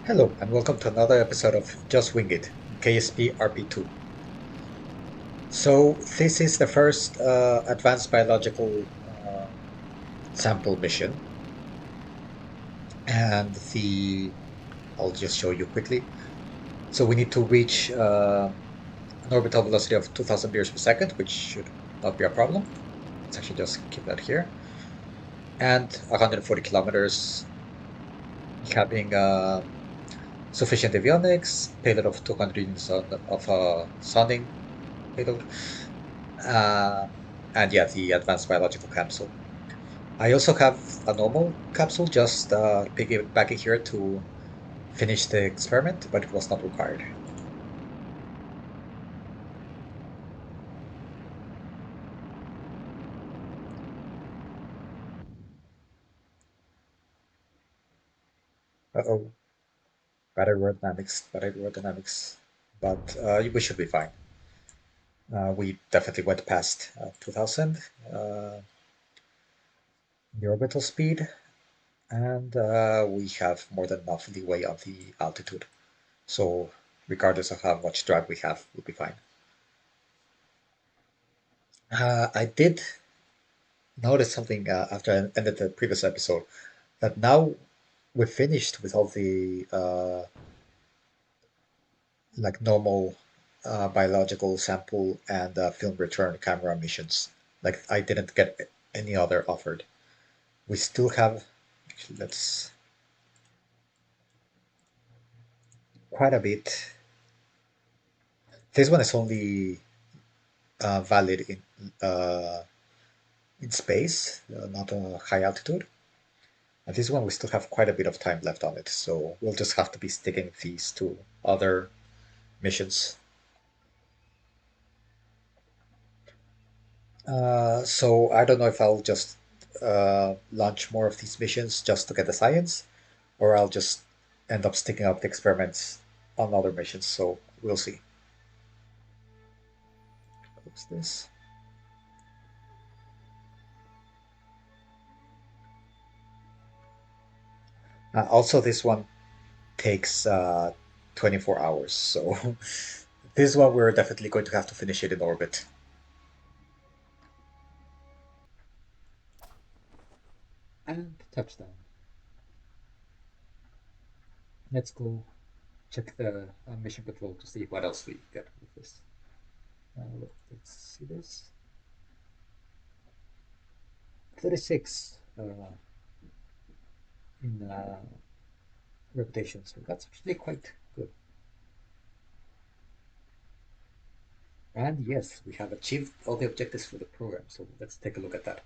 Hello, and welcome to another episode of Just Wing It, KSP RP-2. So, this is the first advanced biological sample mission, and I'll just show you quickly. So, we need to reach an orbital velocity of 2000 meters per second, which should not be a problem. Let's actually just keep that here. And 140 kilometers, having sufficient avionics, payload of 200 units of sounding payload. Uh, and yeah, the advanced biological capsule. I also have a normal capsule, just piggybacking here to finish the experiment, but it was not required. Uh-oh, battery aerodynamics, but we should be fine. We definitely went past 2000 the orbital speed, and we have more than enough leeway on the altitude. So regardless of how much drag we have, we'll be fine. I did notice something after I ended the previous episode that now we're finished with all the like normal biological sample and film return camera missions. Like I didn't get any other offered. We still have, actually, let's quite a bit. This one is only valid uh, in space, not a high altitude. And this one we still have quite a bit of time left on it, so we'll just have to be sticking these to other missions. So I don't know if I'll just launch more of these missions just to get the science, or I'll just end up sticking up the experiments on other missions. So we'll see. Close this. Also, this one takes 24 hours, so this one we're definitely going to have to finish it in orbit. And touchdown. Let's go check the mission control to see what else we get with this. Let's see this. 36 in reputation, so that's actually quite good. And yes, we have achieved all the objectives for the program, so let's take a look at that.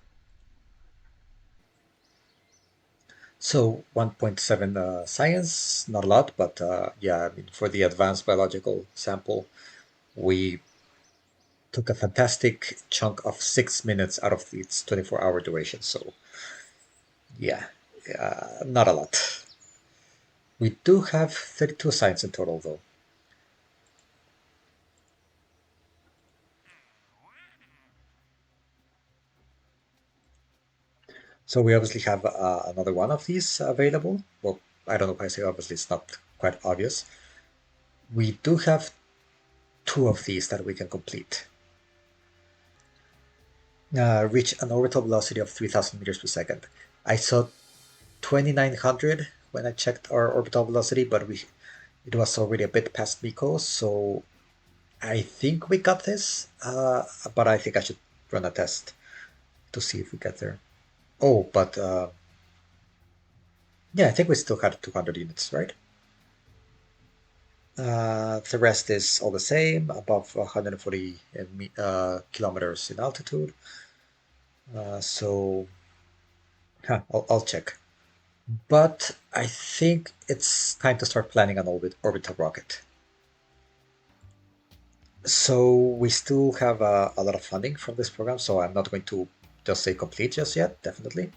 So 1.7 science, not a lot, but yeah, I mean, for the advanced biological sample, we took a fantastic chunk of 6 minutes out of its 24-hour duration. So yeah, not a lot. We do have 32 science in total, though. So we obviously have another one of these available. Well, I don't know if I say obviously, it's not quite obvious. We do have two of these that we can complete. Reach an orbital velocity of 3000 meters per second. I saw 2900 when I checked our orbital velocity, but it was already a bit past MECO, so I think we got this, but I think I should run a test to see if we get there. Oh, but yeah, I think we still had 200 units, right? The rest is all the same, above 140 kilometers in altitude. So I'll check. But I think it's time to start planning an orbital rocket. So we still have a lot of funding from this program, so I'm not going to just say complete just yet, definitely.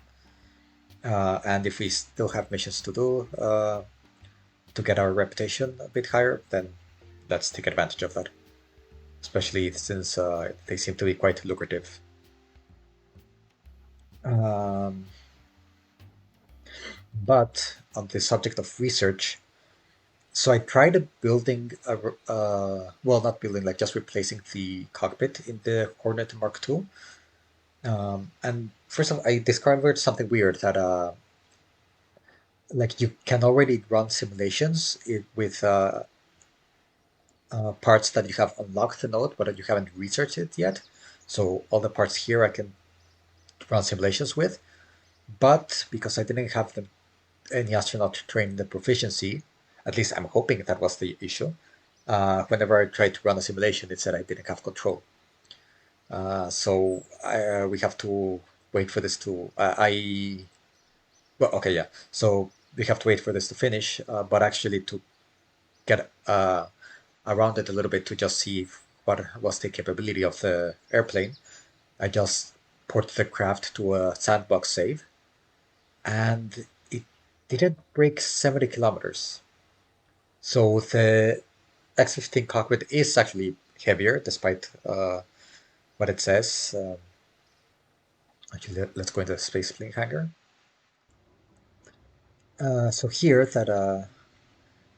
And if we still have missions to do to get our reputation a bit higher, then let's take advantage of that, especially since they seem to be quite lucrative. Um, but on the subject of research, So I tried building well, not building, like just replacing the cockpit in the Hornet Mark II. And first of all, I discovered something weird that like you can already run simulations with parts that you have unlocked the node, but you haven't researched it yet. So all the parts here I can run simulations with, but because I didn't have any astronaut to train the proficiency, at least I'm hoping that was the issue. Whenever I tried to run a simulation, it said I didn't have control. We have to wait for this to. Well, okay, yeah. So we have to wait for this to finish, but actually to get around it a little bit to just see what was the capability of the airplane. I just ported the craft to a sandbox save, and it didn't break 70 kilometers. So the X-15 cockpit is actually heavier, despite what it says. Actually, let's go into the space plane hangar. So here, that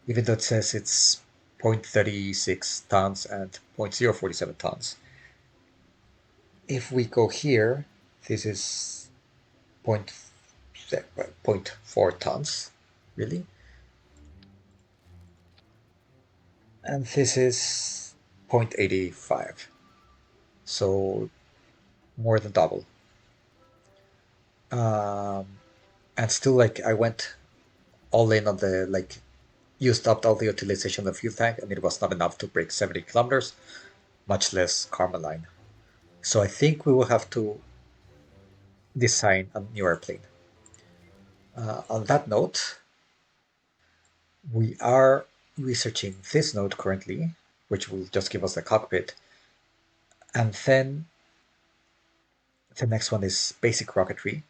even though it says it's 0.36 tons and 0.047 tons, if we go here, this is point, zero point 0.4 tons, really, and this is 0.85, so more than double. Um, and still, like, I went all in on the, like, used up all the utilization of the fuel tank, and it was not enough to break 70 kilometers, much less Carmeline. So I think we will have to design a new airplane. On that note, we are researching this node currently, which will just give us the cockpit. And then the next one is basic rocketry,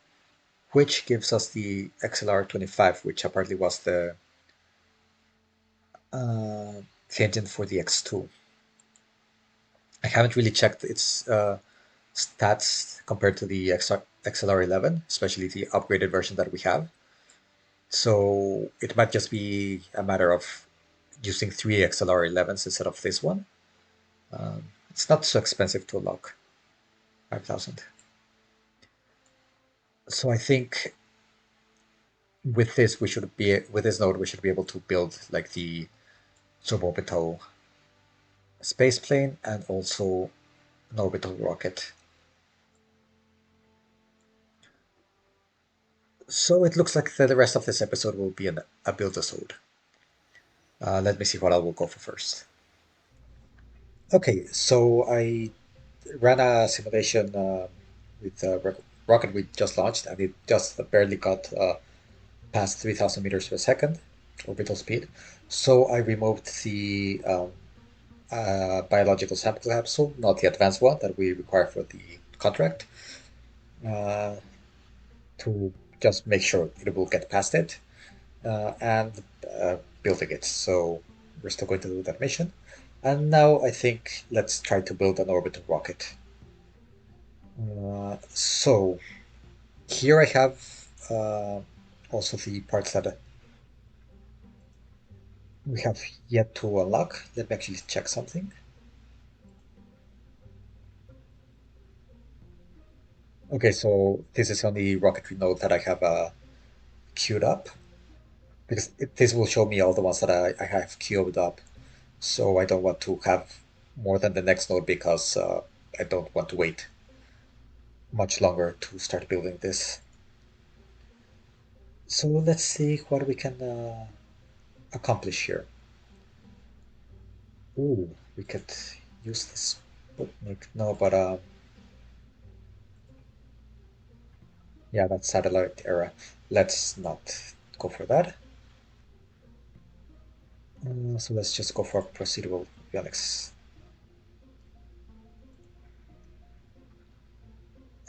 which gives us the XLR-25, which apparently was uh, the engine for the X2. I haven't really checked its stats compared to the XLR-11, especially the upgraded version that we have. So it might just be a matter of using three XLR-11s instead of this one. It's not so expensive to unlock, 5,000. So I think with this node we should be able to build like the suborbital space plane and also an orbital rocket. So it looks like the rest of this episode will be a build-a-sode. Let me see what I will go for first. Okay, so I ran a simulation with the rocket we just launched, and it just barely got past 3,000 meters per second orbital speed. So I removed the biological sample capsule, not the advanced one that we require for the contract, uh, to just make sure it will get past it, and building it. So we're still going to do that mission. And now I think let's try to build an orbital rocket. So here I have also the parts that we have yet to unlock. Let me actually check something. Okay, so this is on the rocketry node that I have queued up, because this will show me all the ones that I have queued up. So I don't want to have more than the next node because I don't want to wait much longer to start building this. So let's see what we can accomplish here. Ooh, we could use this Sputnik. No, but yeah, that's satellite era. Let's not go for that. So let's just go for procedural avionics.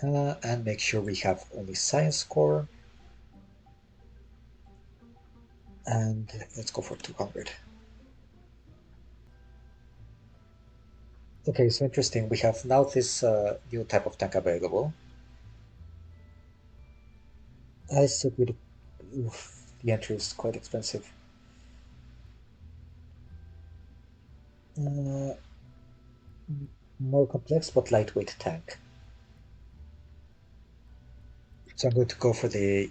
And make sure we have only science core. And let's go for 200. Okay, so interesting. We have now this new type of tank available. I said with oof, the entry is quite expensive. Uh, More complex but lightweight tank. So I'm going to go for the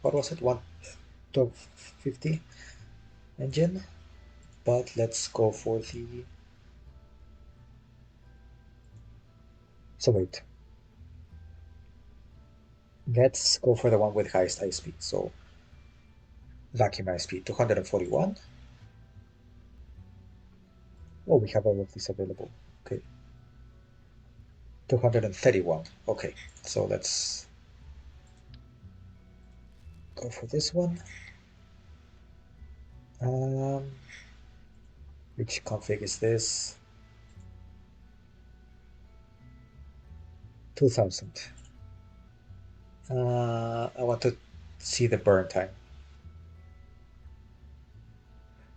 what was it? 150 engine. But let's go for the. So wait. Let's go for the one with highest high speed. So vacuum high speed 241. Oh, we have all of these available. Okay. 231. Okay. So let's go for this one. Um, which config is this? 2000. I want to see the burn time.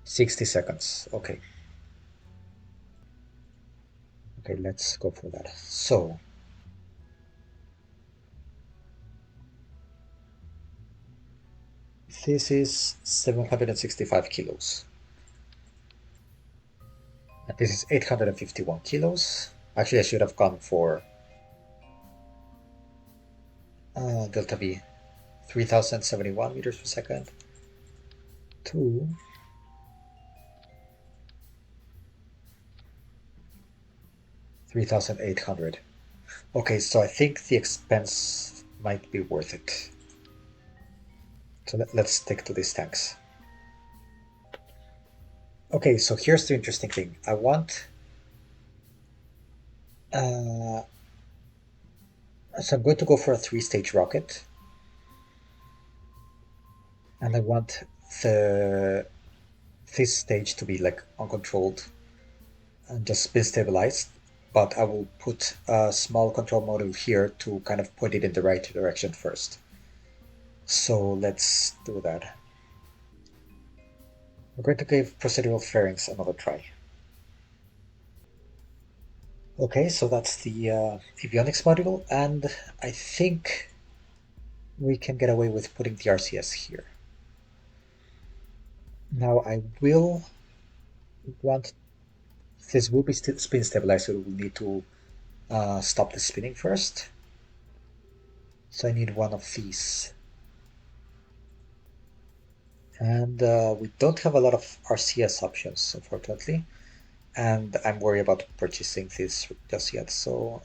60 seconds. Okay. Okay, let's go for that. So this is 765 kilos. And this is 851 kilos. Actually, I should have gone for delta V, 3071 meters per second to 3800. Okay, so I think the expense might be worth it. So let's stick to these tanks. Okay, so here's the interesting thing. I want so I'm going to go for a 3-stage rocket, and I want the this stage to be like uncontrolled and just spin stabilized. But I will put a small control module here to kind of point it in the right direction first. So let's do that. We're going to give procedural fairings another try. Okay, so that's the avionics module, and I think we can get away with putting the RCS here. Now I will want this will be spin stabilized, so we'll need to stop the spinning first. So I need one of these. And we don't have a lot of RCS options, unfortunately. And I'm worried about purchasing this just yet. So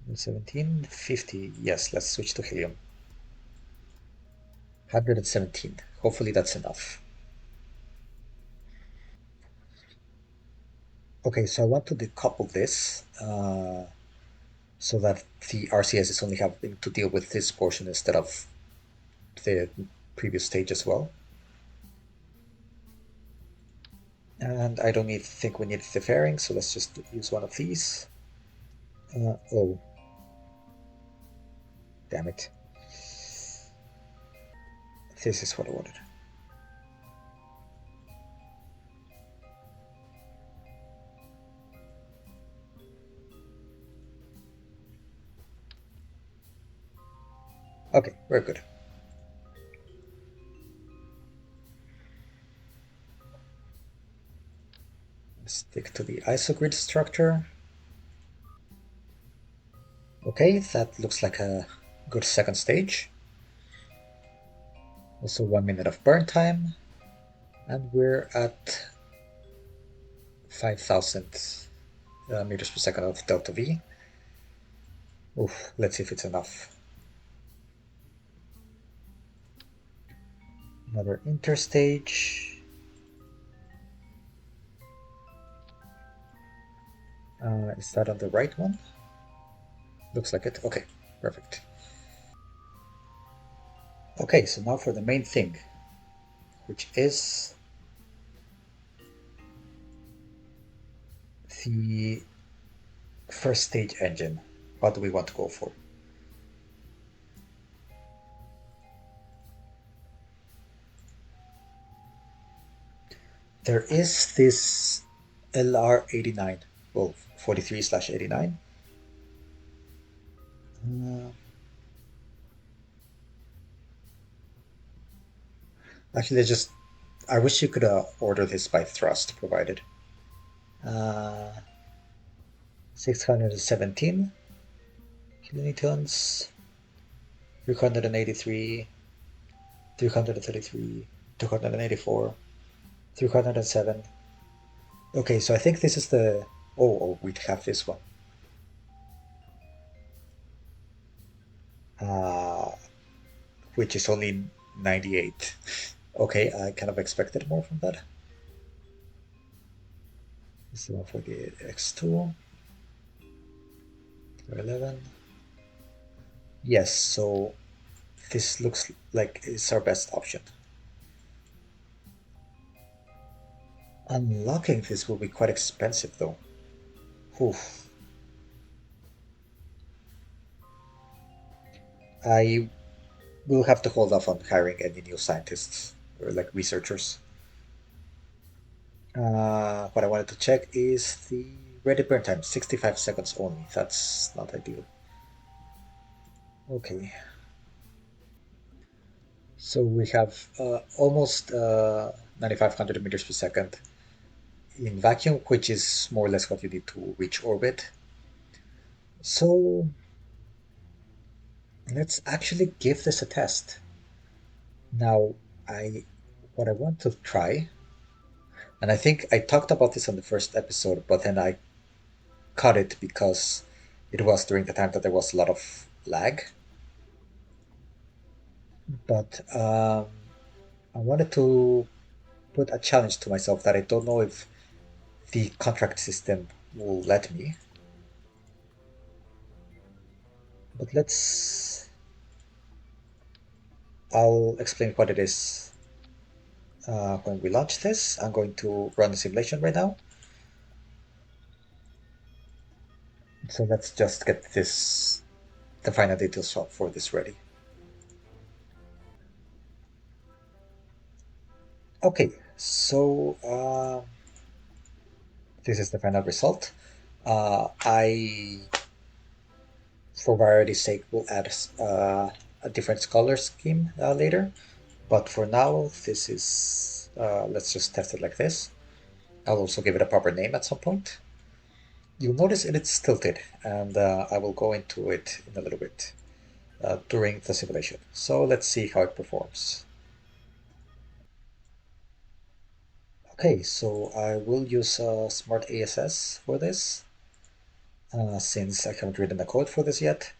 1750, yes, let's switch to helium. 117, hopefully that's enough. Okay, so I want to decouple this so that the RCS is only having to deal with this portion instead of the previous stage as well. And I don't think we need the fairing, so let's just use one of these. Oh, damn it. This is what I wanted. Okay, very good. Stick to the isogrid structure. Okay, that looks like a good second stage. Also 1 minute of burn time. And we're at 5,000 meters per second of delta V. Oof, let's see if it's enough. Another interstage. Is that on the right one? Looks like it. Okay, perfect. Okay, so now for the main thing, which is the first stage engine. What do we want to go for? There is this LR89, well, 43/89. Actually, let's just I wish you could order this by thrust provided. Uh, 617 kilonewtons, 383, 333, 284, 307. Okay, so I think this is the. Oh, we'd have this one. Uh, which is only 98. Okay, I kind of expected more from that. This is the one for the X2, 11. Yes, so this looks like it's our best option. Unlocking this will be quite expensive though. Oof. I will have to hold off on hiring any new scientists or like researchers. What I wanted to check is the ready burn time, 65 seconds only. That's not ideal. Okay, so we have almost 9,500 meters per second in vacuum, which is more or less what you need to reach orbit. So let's actually give this a test. Now, I what I want to try, and I think I talked about this on the first episode, but then I cut it because it was during the time that there was a lot of lag. But I wanted to put a challenge to myself that I don't know if the contract system will let me. But I'll explain what it is when we launch this. I'm going to run the simulation right now. So let's just get the final details for this ready. Okay, so this is the final result. I, for variety's sake, will add a different color scheme later. But for now, this is, let's just test it like this. I'll also give it a proper name at some point. You'll notice it's tilted, and I will go into it in a little bit during the simulation. So let's see how it performs. Okay, so I will use Smart ASS for this, since I haven't written the code for this yet.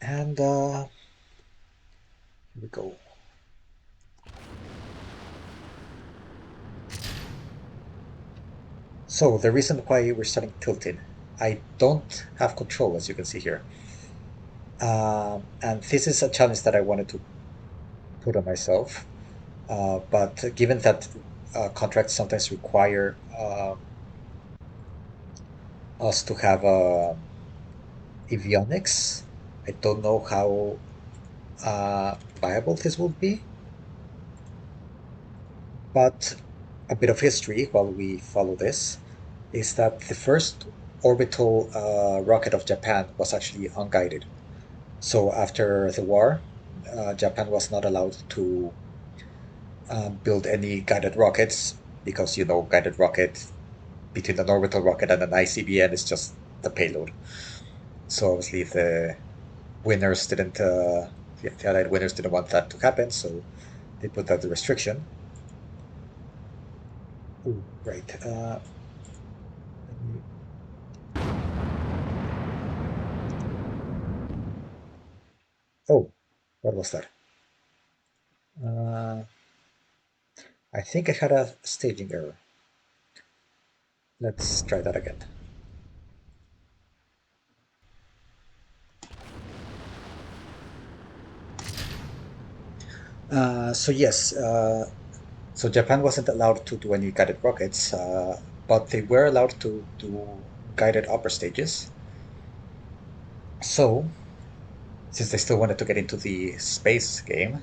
And here we go. So the reason why we're starting tilted, I don't have control, as you can see here. And this is a challenge that I wanted to put on myself. But given that contracts sometimes require us to have avionics, I don't know how viable this would be. But a bit of history while we follow this is that the first orbital rocket of Japan was actually unguided. So after the war, Japan was not allowed to build any guided rockets because guided rocket between an orbital rocket and an ICBM is just the payload. So obviously the winners didn't, the Allied winners didn't want that to happen, so they put that restriction. Ooh, right. Oh, what was that? Uh, I think I had a staging error. Let's try that again. So yes, so Japan wasn't allowed to do any guided rockets, but they were allowed to do guided upper stages. So since they still wanted to get into the space game,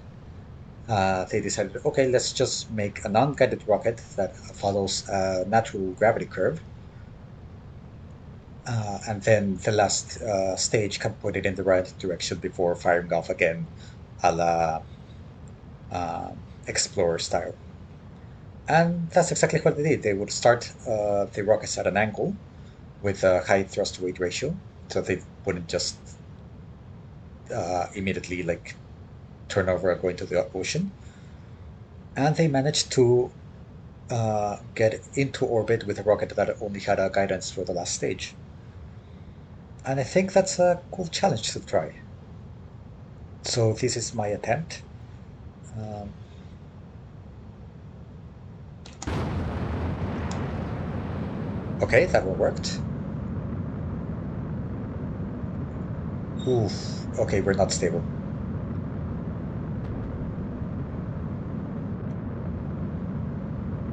they decided, okay, let's just make a non-guided rocket that follows a natural gravity curve, and then the last stage can put it in the right direction before firing off again, a la Explorer style. And that's exactly what they did. They would start the rockets at an angle with a high thrust to weight ratio, so they wouldn't just immediately like turn over and go into the ocean. And they managed to get into orbit with a rocket that only had a guidance for the last stage. And I think that's a cool challenge to try. So this is my attempt. Um, okay, that one worked. Oof. Okay, we're not stable.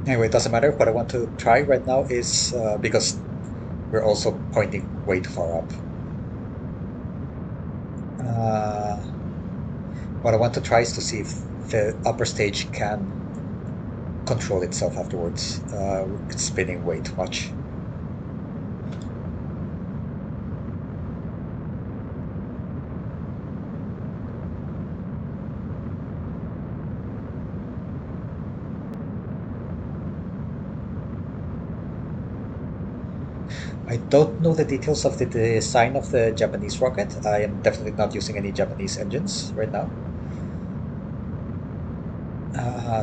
Anyway, it doesn't matter. What I want to try right now is because we're also pointing way too far up. Uh, what I want to try is to see if the upper stage can control itself afterwards. It's spinning way too much. I don't know the details of the design of the Japanese rocket. I am definitely not using any Japanese engines right now.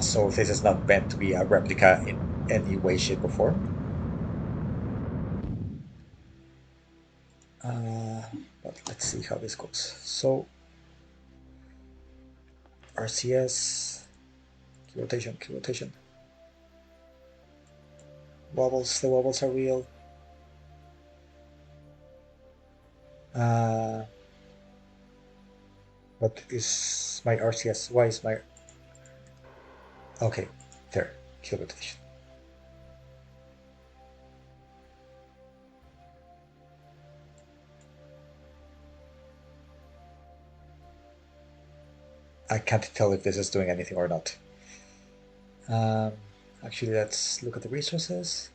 So this is not meant to be a replica in any way, shape, or form. Uh, but let's see how this goes. So RCS, key rotation. Wobbles, the wobbles are real. Uh, what is my RCS? Why is my... Okay, there, key rotation. I can't tell if this is doing anything or not. Um, Actually, let's look at the resources.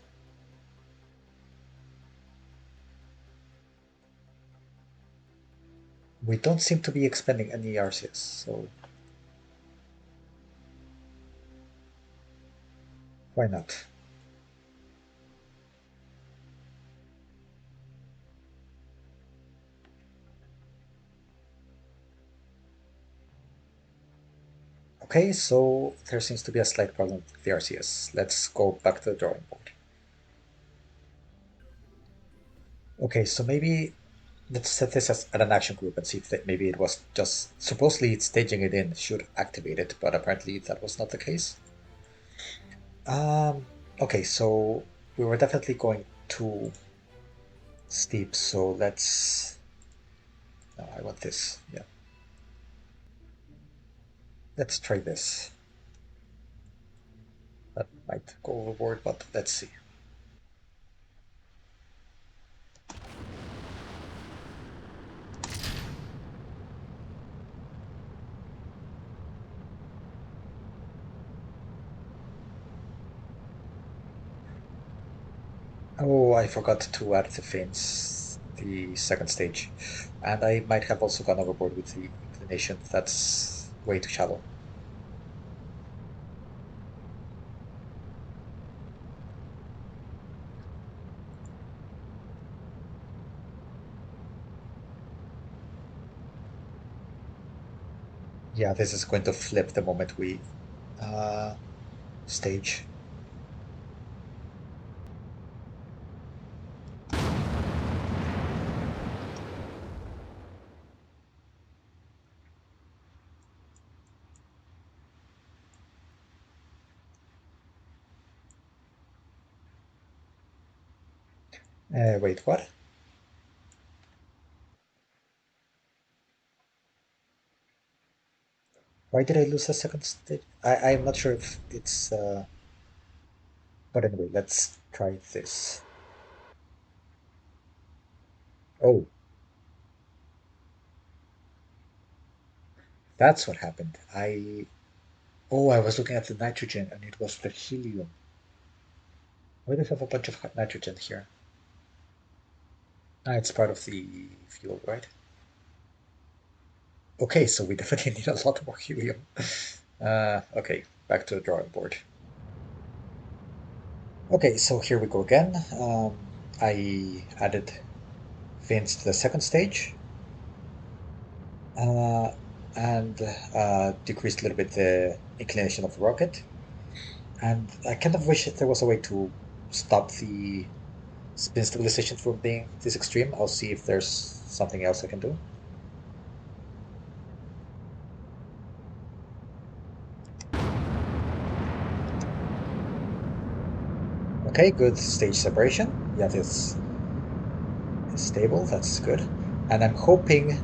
We don't seem to be expending any RCS, so why not? Okay, so there seems to be a slight problem with the RCS. Let's go back to the drawing board. Okay, so maybe let's set this as at an action group and see if that maybe it was just supposedly it's staging it in should activate it, but apparently that was not the case. Okay, so we were definitely going too steep, so let's. No, I want this. Yeah, let's try this. That might go overboard, but let's see. Oh, I forgot to add the fins, the second stage. And I might have also gone overboard with the inclination. That's way too shallow. Yeah, this is going to flip the moment we uh, stage. Wait, what? Why did I lose a second stage? I'm not sure if it's... but anyway, let's try this. Oh, that's what happened. Oh, I was looking at the nitrogen and it was the helium. Why do we have a bunch of nitrogen here? Ah, it's part of the fuel, right? Okay, so we definitely need a lot more helium. Okay, back to the drawing board. Okay, so here we go again. I added fins to the second stage uh, and decreased a little bit the inclination of the rocket. And I kind of wish that there was a way to stop the spin stabilization from being this extreme. I'll see if there's something else I can do. Okay, good stage separation. Yeah, this is stable. That's good. And I'm hoping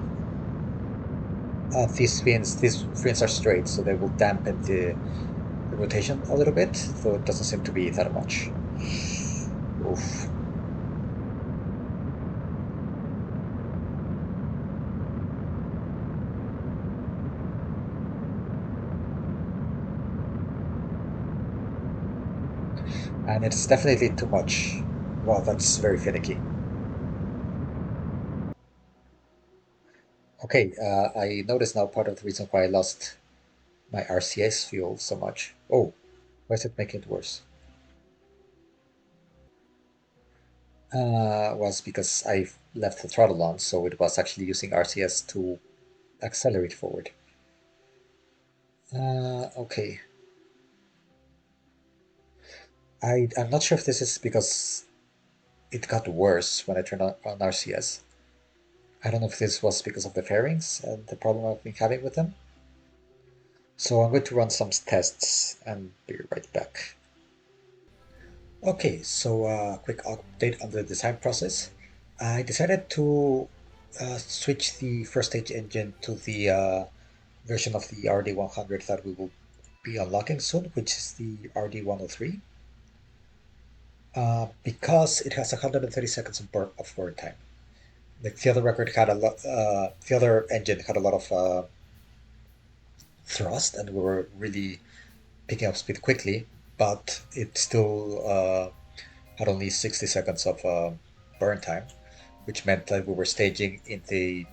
these fins are straight, so they will dampen the rotation a little bit, though it doesn't seem to be that much. Oof. And it's definitely too much. Wow, that's very finicky. Okay, I notice now part of the reason why I lost my RCS fuel so much. Oh, why is it making it worse? Was because I left the throttle on, so it was actually using RCS to accelerate forward. Okay. I'm not sure if this is because it got worse when I turned on RCS. I don't know if this was because of the fairings and the problem I've been having with them. So I'm going to run some tests and be right back. Okay, so quick update on the design process. I decided to switch the first stage engine to the version of the RD100 that we will be unlocking soon, which is the RD103, because it has 130 seconds of burn time. Like the other record had a lot, the other engine had a lot of thrust, and we were really picking up speed quickly, but it still had only 60 seconds of burn time, which meant that we were staging in the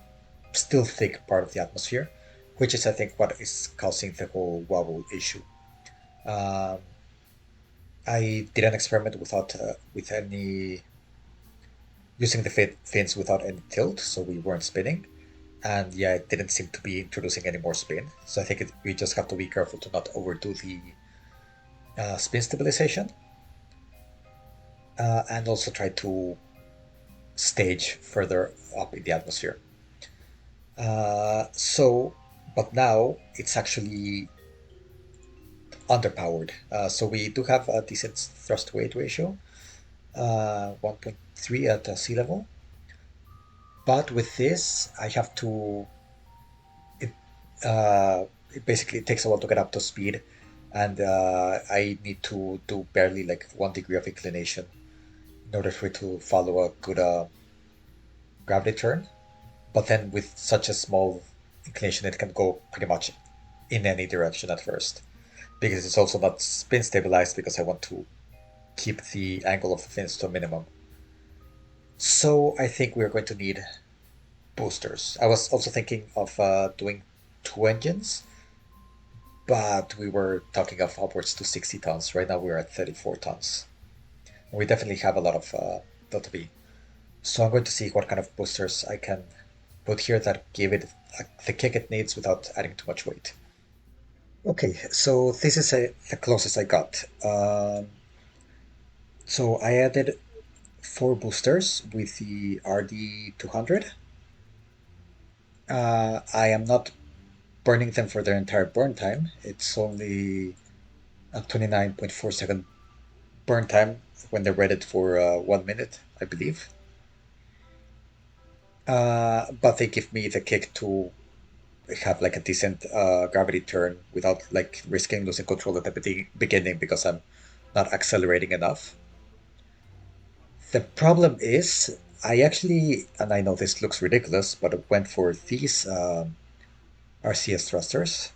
still thick part of the atmosphere, which is, I think, what is causing the whole wobble issue. Um, I did an experiment without with any using the fins without any tilt, so we weren't spinning, and yeah, it didn't seem to be introducing any more spin. So I think we just have to be careful to not overdo the spin stabilization, and also try to stage further up in the atmosphere. So, but now it's actually underpowered. So we do have a decent thrust weight ratio, 1.3 at sea level. But with this, I have to. It, it basically takes a while to get up to speed, and I need to do barely like 1 degree of inclination in order for it to follow a good gravity turn. But then with such a small inclination, it can go pretty much in any direction at first. Because it's also not spin stabilized because I want to keep the angle of the fins to a minimum. So I think we're going to need boosters. I was also thinking of doing two engines, but we were talking of upwards to 60 tons. Right now we're at 34 tons. We definitely have a lot of delta V. So I'm going to see what kind of boosters I can put here that give it the kick it needs without adding too much weight. Okay, so this is the closest I got. So I added four boosters with the RD200. I am not burning them for their entire burn time. It's only a 29.4 second burn time when they're rated for 1 minute, I believe. But they give me the kick to have like a decent gravity turn without like risking losing control at the beginning because I'm not accelerating enough. The problem is, I actually, and I know this looks ridiculous, but I went for these RCS thrusters,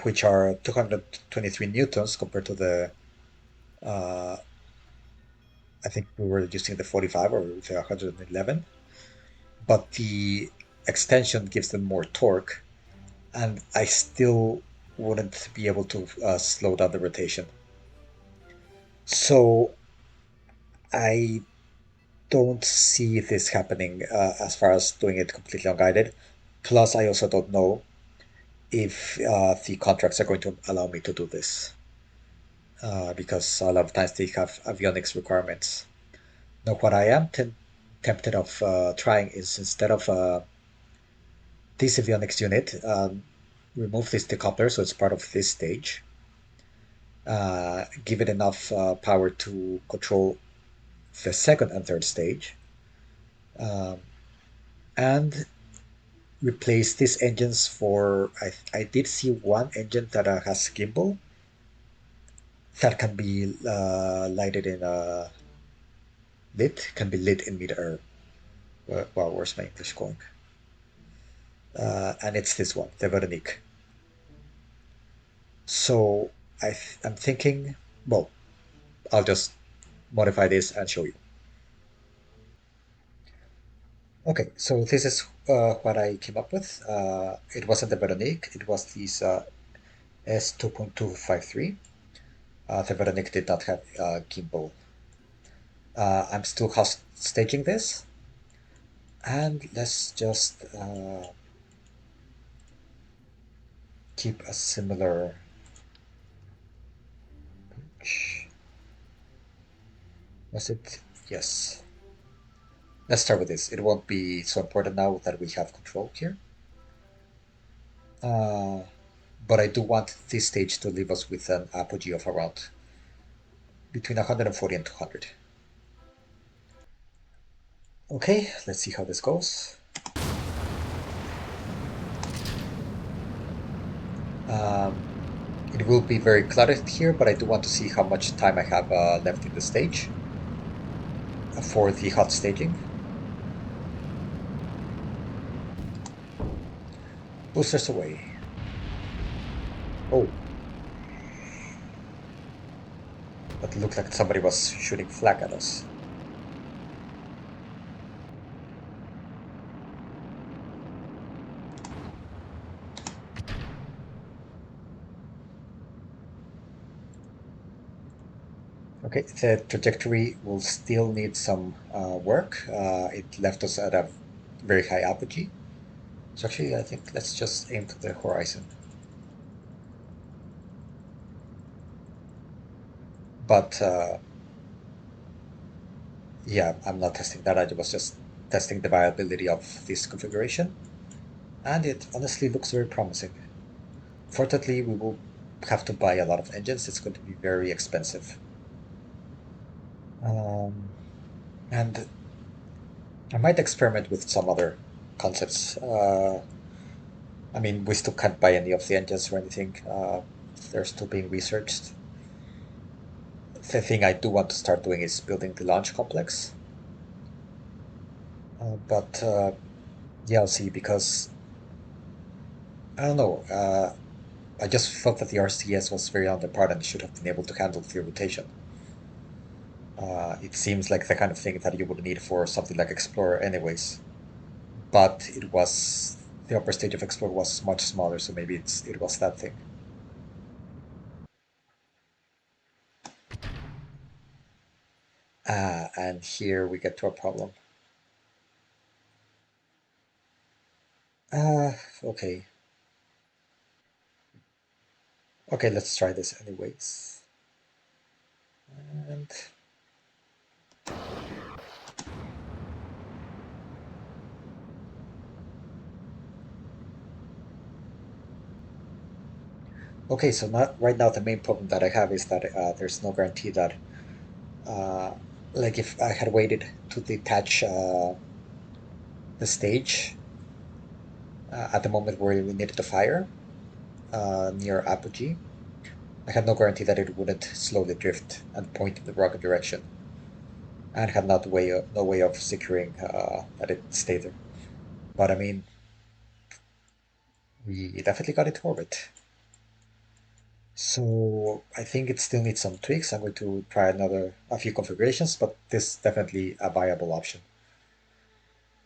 which are 223 newtons compared to the, uh, I think we were using the 45 or the 111, but the extension gives them more torque, and I still wouldn't be able to slow down the rotation. So I don't see this happening as far as doing it completely unguided. Plus, I also don't know if the contracts are going to allow me to do this because a lot of times they have avionics requirements. Now, what I am tempted of trying is instead of this avionics unit, remove this decoupler so it's part of this stage, give it enough power to control the second and third stage, um, and replace these engines for. I did see one engine that has gimbal that can be lighted in lit, can be lit in mid-air. Wow, where's my English going? And it's this one, the Veronique. So I'm thinking, well, I'll just modify this and show you. Okay, so this is what I came up with. It wasn't the Veronique, it was this S2.253. The Veronique did not have gimbal. I'm still host staging this, and let's just keep a similar. Was it? Yes. Let's start with this. It won't be so important now that we have control here. Uh, but I do want this stage to leave us with an apogee of around between 140 and 200. Okay, let's see how this goes. Um, it will be very cluttered here, but I do want to see how much time I have left in the stage for the hot staging. Boosters away. Oh, that looked like somebody was shooting flak at us. Okay, the trajectory will still need some work. It left us at a very high apogee. So actually, I think let's just aim to the horizon. But yeah, I'm not testing that. I was just testing the viability of this configuration. And it honestly looks very promising. Fortunately, we will have to buy a lot of engines. It's going to be very expensive. Um, and I might experiment with some other concepts. I mean, we still can't buy any of the engines or anything. They're still being researched. The thing I do want to start doing is building the launch complex. But yeah, I'll see because I don't know. I just felt that the RCS was very underpowered and should have been able to handle the rotation. It seems like the kind of thing that you would need for something like Explorer, anyways. But it was the upper stage of Explorer was much smaller, so maybe it was that thing. And here we get to a problem. Okay. Okay, let's try this anyways. And okay, so not right now the main problem that I have is that there's no guarantee that uh, like if I had waited to detach the stage at the moment where we needed to fire near apogee, I had no guarantee that it wouldn't slowly drift and point in the rocket direction, and had no way of securing that it stayed there. But I mean, we definitely got it to orbit. So I think it still needs some tweaks. I'm going to try a few configurations, but this is definitely a viable option.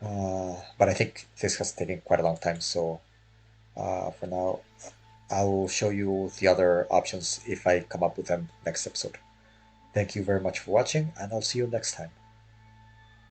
But I think this has taken quite a long time. So for now, I'll show you the other options if I come up with them next episode. Thank you very much for watching, and I'll see you next time.